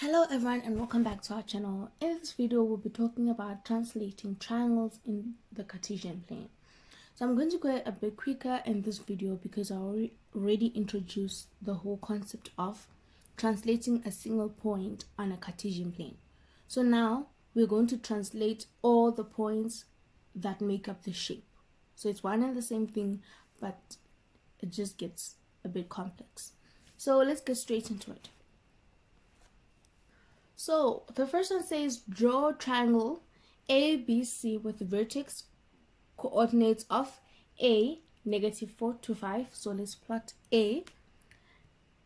Hello everyone and welcome back to our channel. In this video we'll be talking about translating triangles in the Cartesian plane. So I'm going to go a bit quicker in this video because I already introduced the whole concept of translating a single point on a Cartesian plane. So now we're going to translate all the points that make up the shape. So it's one and the same thing, but it just gets a bit complex. So let's get straight into it. So the first one says draw a triangle ABC with vertex coordinates of A, -4 to 5. So let's plot A,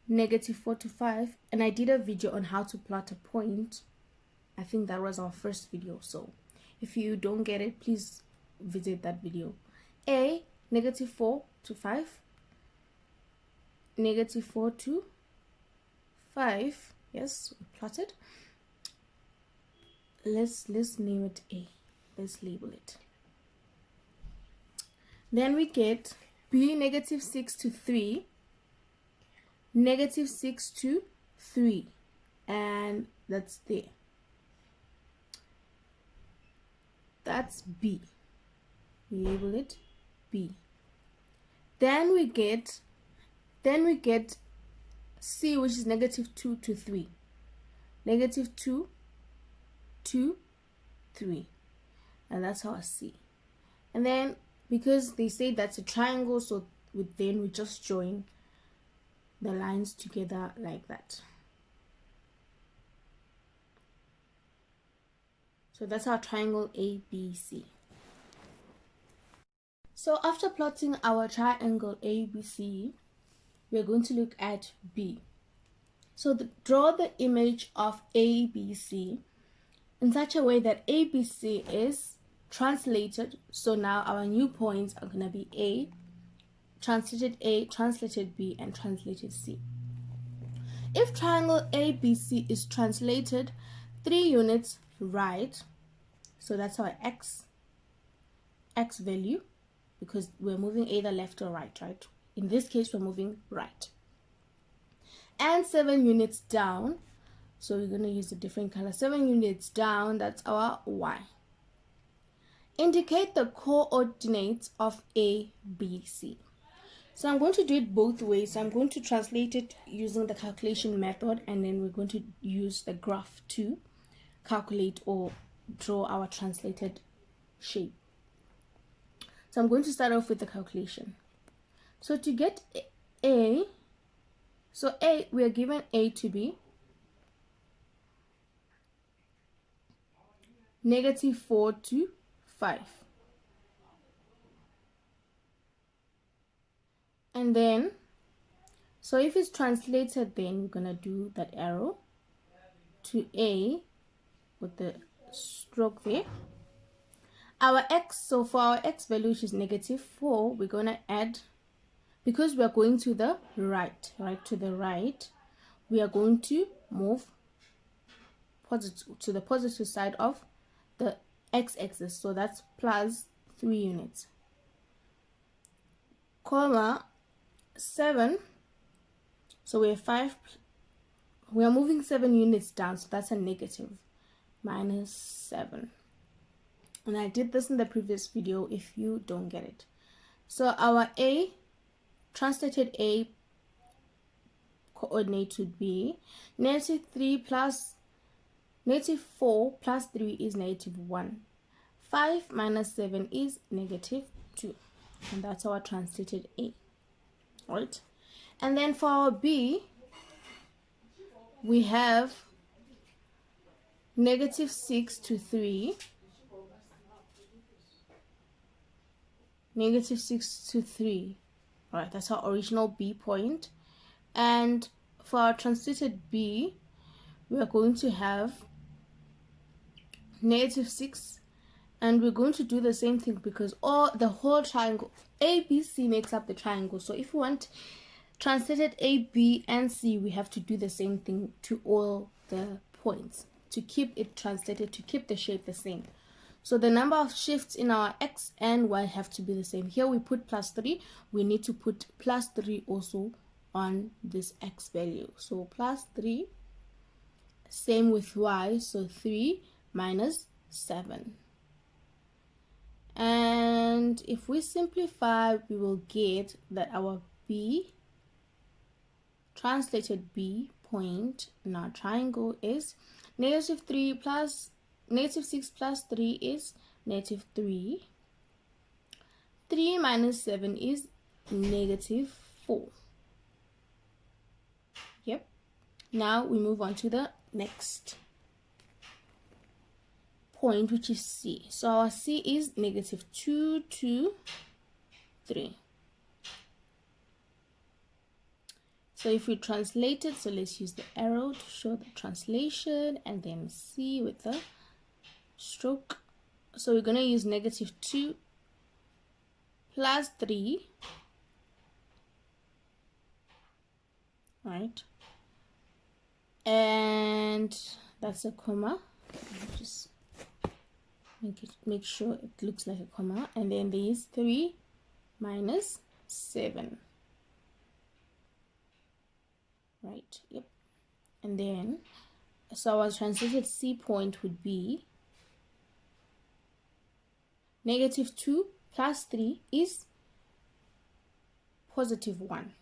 -4 to 5. And I did a video on how to plot a point. I think that was our first video. So if you don't get it, please visit that video. A, -4 to 5. -4 to 5. Yes, we plotted. Let's name it A. Let's label it. Then we get B, -6 to 3, -6 to 3, and that's there. That's B. We label it B. Then we get C, which is -2 to 3. -2 to 3, and that's our C. And then because they say that's a triangle, so then we just join the lines together like that. So that's our triangle ABC. So after plotting our triangle ABC, we're going to look at B. So draw the image of ABC in such a way that ABC is translated. So now our new points are going to be A, translated B, and translated C. If triangle ABC is translated 3 units right, so that's our x value, because we're moving either left or right, right? In this case, we're moving right. And 7 units down, so we're going to use a different color. 7 units down, that's our y. Indicate the coordinates of A, B, C. So I'm going to do it both ways. I'm going to translate it using the calculation method, and then we're going to use the graph to calculate or draw our translated shape. So I'm going to start off with the calculation. So to get A, so A, we are given A to be -4 to 5. And then, so if it's translated, then we're going to do that arrow to A with the stroke there. Our x, so for our x value, which is -4, we're going to add, because we are going to the right, to the right, we are going to move to the positive side of the x-axis, so that's plus 3 units, comma 7. So we are moving 7 units down, so that's a negative, -7. And I did this in the previous video if you don't get it. So our A, translated A coordinate would be -3 plus -4 plus 3 is -1. 5 minus 7 is -2. And that's our translated A. Right? And then for our B, we have -6 to 3. -6 to 3. Alright, that's our original B point. And for our translated B, we are going to have -6, and we're going to do the same thing because the whole triangle ABC makes up the triangle. So if we want translated A, B, and C, we have to do the same thing to all the points to keep it translated, to keep the shape the same. So the number of shifts in our x and y have to be the same. Here we put +3. We need to put +3 also on this x value. So +3 Same with y, so 3 minus 7. And if we simplify, we will get that our B, translated B point in our triangle is -6 plus 3 is -3. 3 minus 7 is -4. Yep. Now we move on to the next point, which is C. So our C is -2, 2, 3. So if we translate it, so let's use the arrow to show the translation, and then C with the stroke. So we're going to use -2 plus 3, right? And that's a comma. Just make sure it looks like a comma. And then there is 3 minus 7. Right, yep. And then, so our translated C point would be -2 plus 3 is +1.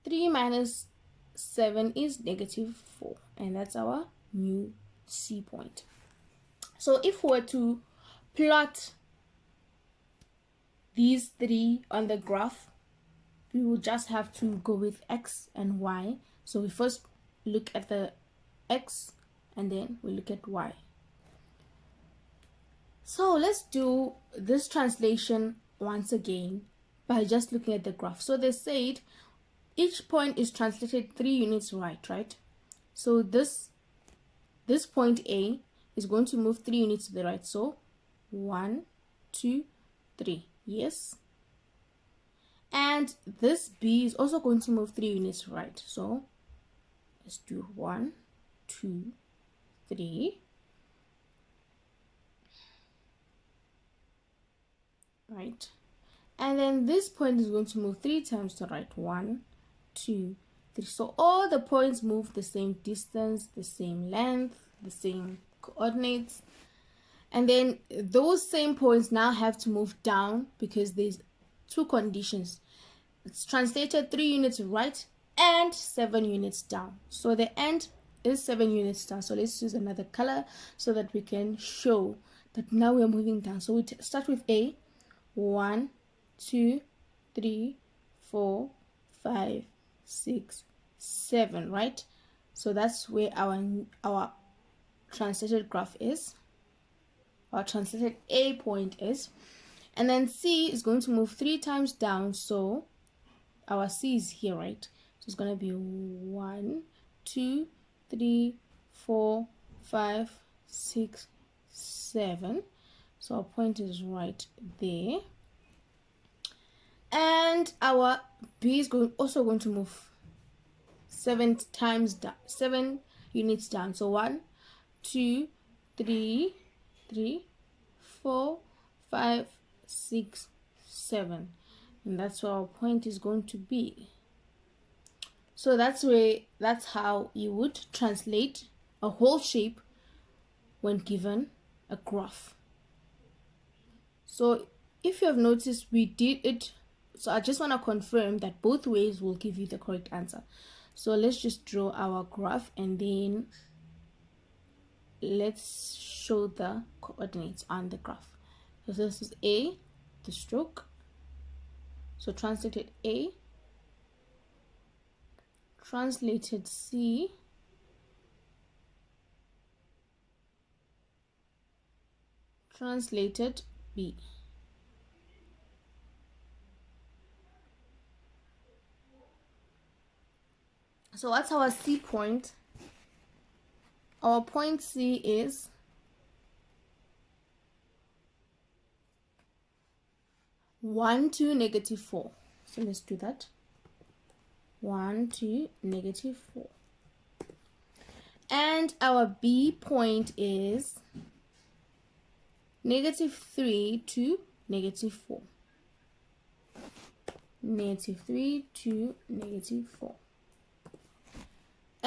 3 minus 7 is -4. And that's our new C point. So if we were to plot these three on the graph, we will just have to go with X and Y. So we first look at the X and then we look at Y. So let's do this translation once again by just looking at the graph. So they said each point is translated 3 units right? So this point A is going to move 3 units to the right. So 1, 2, 3. Yes. And this B is also going to move 3 units right. So let's do 1, 2, 3. Right. And then this point is going to move 3 times to the right. 1, 2, 3. So all the points move the same distance, the same length, the same coordinates. And then those same points now have to move down because there's 2 conditions. It's translated 3 units right and 7 units down. So the end is 7 units down. So let's use another color so that we can show that now we're moving down. So we start with A. 1, 2, 3, 4, 5, 6, 7, right? So that's where our translated graph is. Our translated A point is. And then C is going to move 3 times down. So our C is here, right? So it's going to be 1, 2, 3, 4, 5, 6, 7. So our point is right there. And our B is also going to move 7 times down, 7 units down. So 1, 2, 3, 4, 5, 6, 7. And that's where our point is going to be. So that's how you would translate a whole shape when given a graph. So if you have noticed, we did it. So I just want to confirm that both ways will give you the correct answer. So let's just draw our graph and then let's show the coordinates on the graph. So this is A, the stroke. So translated A, translated C, translated B. So what's our C point? Our point C is -1 to -4. So let's do that. 1 to -4. And our B point is -3 to -4. -3 to -4.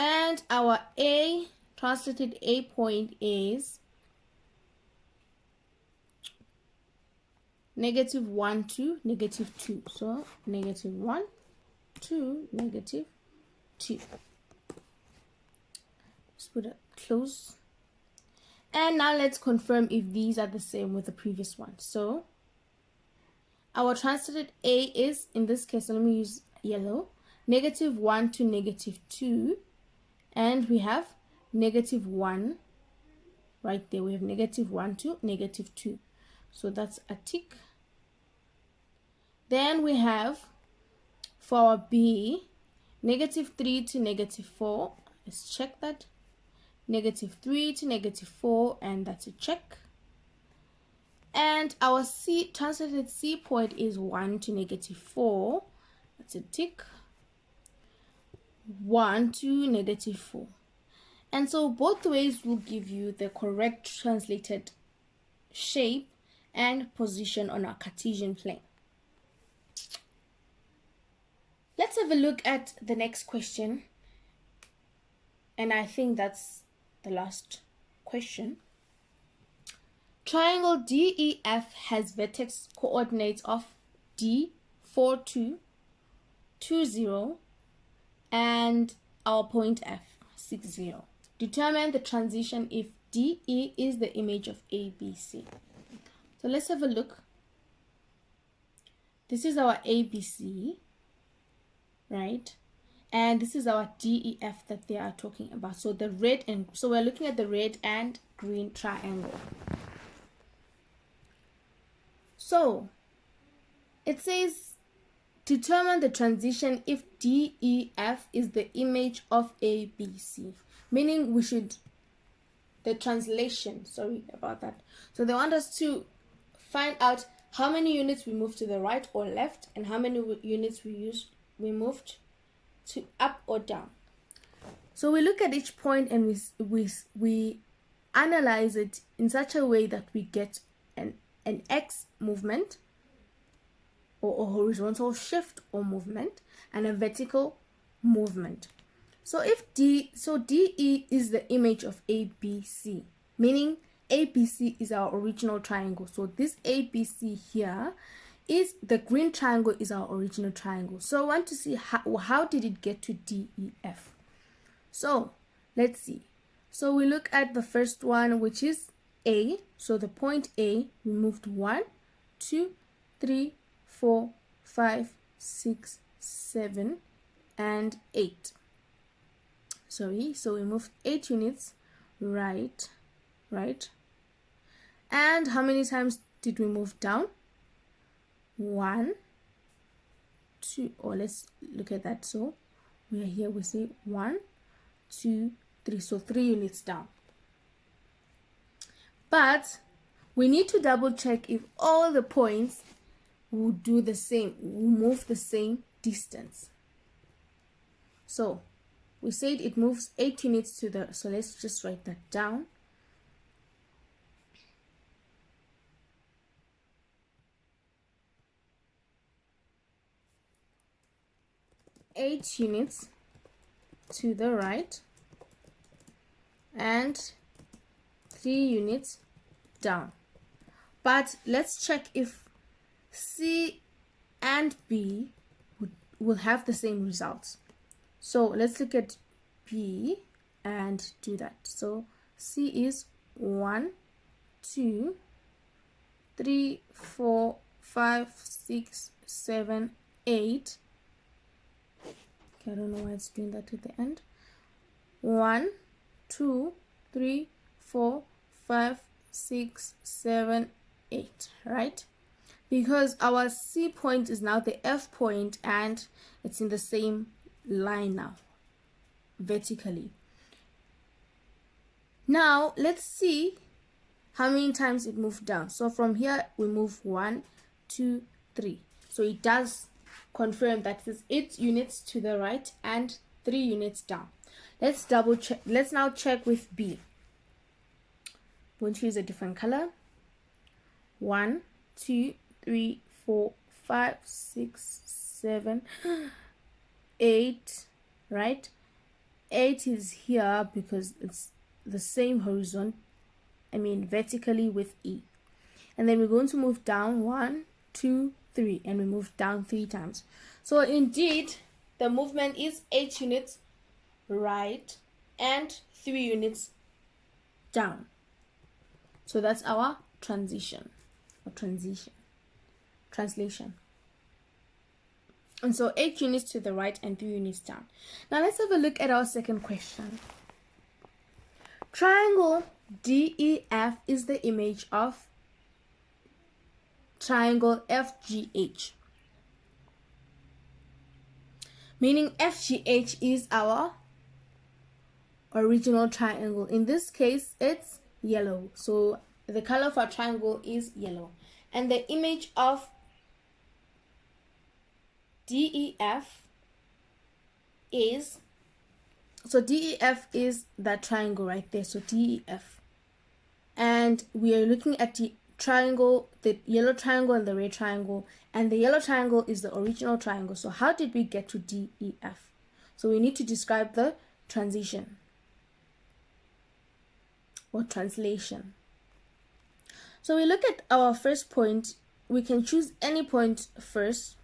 And our A, translated A point, is -1 to -2. So -1 to -2. Let's put it close. And now let's confirm if these are the same with the previous one. So our translated A is, in this case, so let me use yellow, -1 to -2. And we have -1 right there. We have -1 to -2. So that's a tick. Then we have, for our B, -3 to -4. Let's check that. -3 to -4, and that's a check. And our C, translated C point, is 1 to -4. That's a tick. 1 to -4. And so both ways will give you the correct translated shape and position on our Cartesian plane. Let's have a look at the next question. And I think that's the last question. Triangle DEF has vertex coordinates of D, 4, 2, 2, 0, and our point F, 6, 0. Determine the transition if DE is the image of ABC. So let's have a look. This is our ABC, right? And this is our DEF that they are talking about. So the red, and so we're looking at the red and green triangle. So it says determine the transition if DEF is the image of ABC, meaning we should, the translation, sorry about that. So they want us to find out how many units we moved to the right or left, and how many units we moved to up or down. So we look at each point and we analyze it in such a way that we get an X movement, or a horizontal shift or movement, and a vertical movement. So if DE is the image of ABC, meaning ABC is our original triangle. So this ABC here is the green triangle, is our original triangle. So I want to see how did it get to DEF. So let's see. So we look at the first one, which is A. So the point A, we moved 1, 2, 3, 4, 5, 6, 7, and 8. Sorry, so we moved 8 units right. And how many times did we move down? 1, 2, or let's look at that. So we are here, we say 1, 2, 3, so 3 units down. But we need to double check if all the points will do the same, will move the same distance. So we said it moves 8 units to the, so let's just write that down. Eight units to the right and 3 units down. But let's check if C and B will have the same results. So let's look at B and do that. So C is 1, 2, 3, 4, 5, 6, 7, 8. Okay, I don't know why it's doing that at the end. 1, 2, 3, 4, 5, 6, 7, 8, right? Because our C point is now the F point and it's in the same line now, vertically. Now let's see how many times it moved down. So from here we move 1, 2, 3. So it does confirm that it's 8 units to the right and 3 units down. Let's double check. Let's now check with B. I'm going to use a different color. 1, 2, 3, 4, 5, 6, 7, 8, right? 8 is here because it's the same vertically with E. And then we're going to move down 1, 2, 3, and we move down 3 times. So indeed, the movement is 8 units right and 3 units down. So that's our translation. And so 8 units to the right and 3 units down. Now let's have a look at our second question. Triangle DEF is the image of triangle FGH. Meaning FGH is our original triangle. In this case, it's yellow. So the color of our triangle is yellow. And the image of DEF is, so DEF is that triangle right there. So DEF. And we are looking at the triangle, the yellow triangle and the red triangle. And the yellow triangle is the original triangle. So how did we get to DEF? So we need to describe the transition or translation. So we look at our first point. We can choose any point first.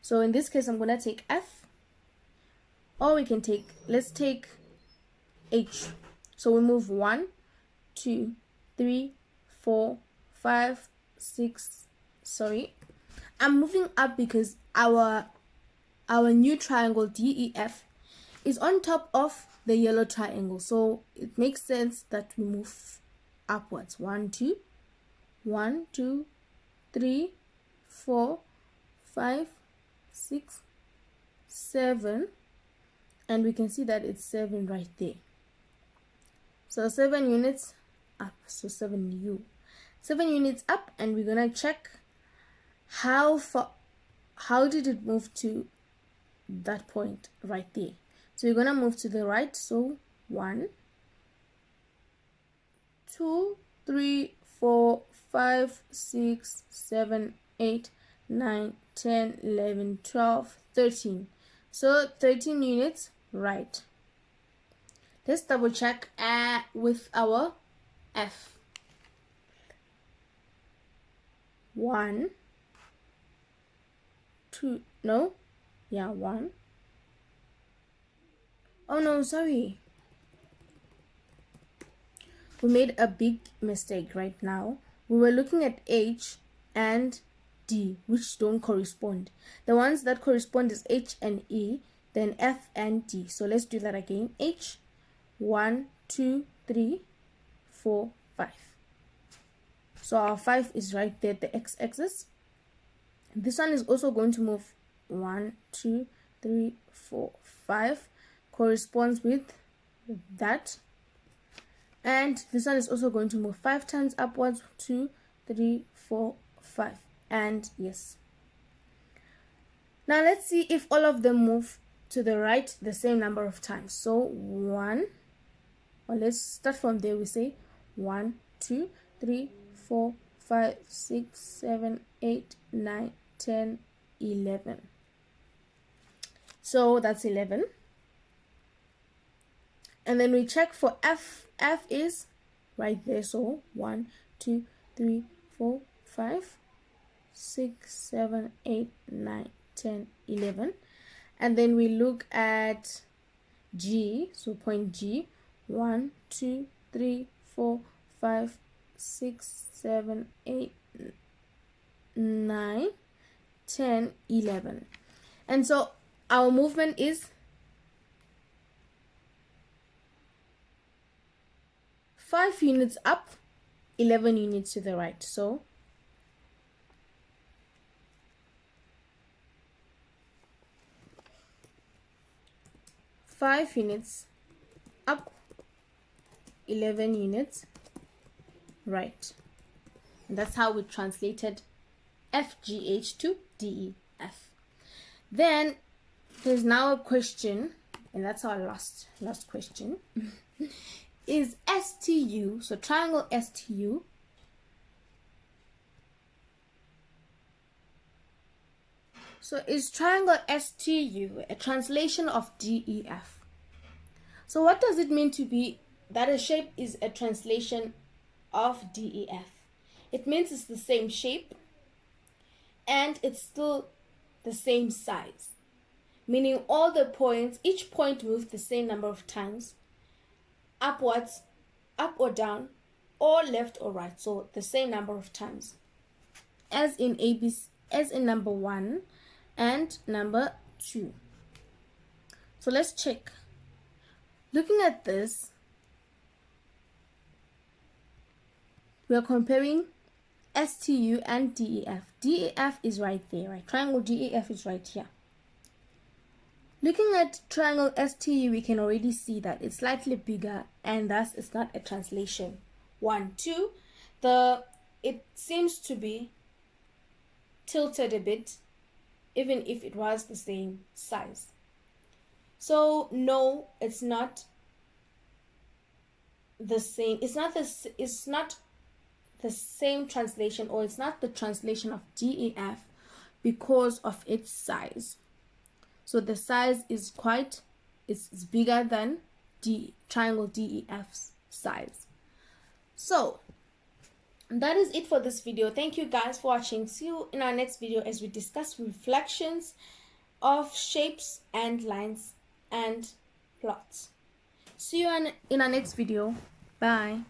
So in this case, I'm going to take F. Or we can take, let's take H. So we move 1, 2, 3, 4, 5, 6. Sorry. I'm moving up because our new triangle DEF is on top of the yellow triangle. So it makes sense that we move upwards. 1, 2, 1, 2, 3, 4, 5, 6, 7. And we can see that it's 7 right there. So 7 units up. So 7 units up, and we're gonna check how did it move to that point right there. So you're gonna move to the right. So 1, 2, 3, 4, 5, 6, 7, 8, 9, 10, 11, 12, 13. So 13 units right. Let's double check with our F. 1, 2, no, yeah, 1. Oh no, sorry. We made a big mistake right now. We were looking at H and D, which don't correspond. The ones that correspond is H and E, then F and D. So let's do that again. H, 1, 2, 3, 4, 5. So our 5 is right there at the x-axis. This one is also going to move 1, 2, 3, 4, 5. Corresponds with that. And this one is also going to move 5 times upwards. 2, 3, 4, 5. And yes. Now let's see if all of them move to the right the same number of times. So 1, or let's start from there. We say 1, 2, 3, 4, 5, 6, 7, 8, 9, 10, 11. So that's 11. And then we check for F. F is right there. So 1, 2, 3, 4, 5, 6, 7, 8, 9, 10, 11. And then we look at G. So point G. 1, 2, 3, 4, 5, 6, 7, 8, 9, 10, 11. And so our movement is 5 units up, 11 units to the right. So 5 units up, 11 units right. And that's how we translated FGH to DEF. Then there's now a question, and that's our last question. Is STU, so triangle STU, so is triangle STU a translation of DEF? So what does it mean to be that a shape is a translation of DEF? It means it's the same shape and it's still the same size, meaning all the points, each point moves the same number of times, upwards, up or down, or left or right, so the same number of times as in as in number 1 and number 2. So let's check. Looking at this, we are comparing STU and DEF. DEF is right there, right? Triangle DEF is right here. Looking at triangle STU, we can already see that it's slightly bigger and thus it's not a translation. 1, 2, it seems to be tilted a bit, even if it was the same size. So no, it's not the same. It's not the same translation, or it's not the translation of DEF because of its size. So the size is it's bigger than triangle DEF's size. So that is it for this video. Thank you guys for watching. See you in our next video as we discuss reflections of shapes and lines and plots. See you in our next video. Bye.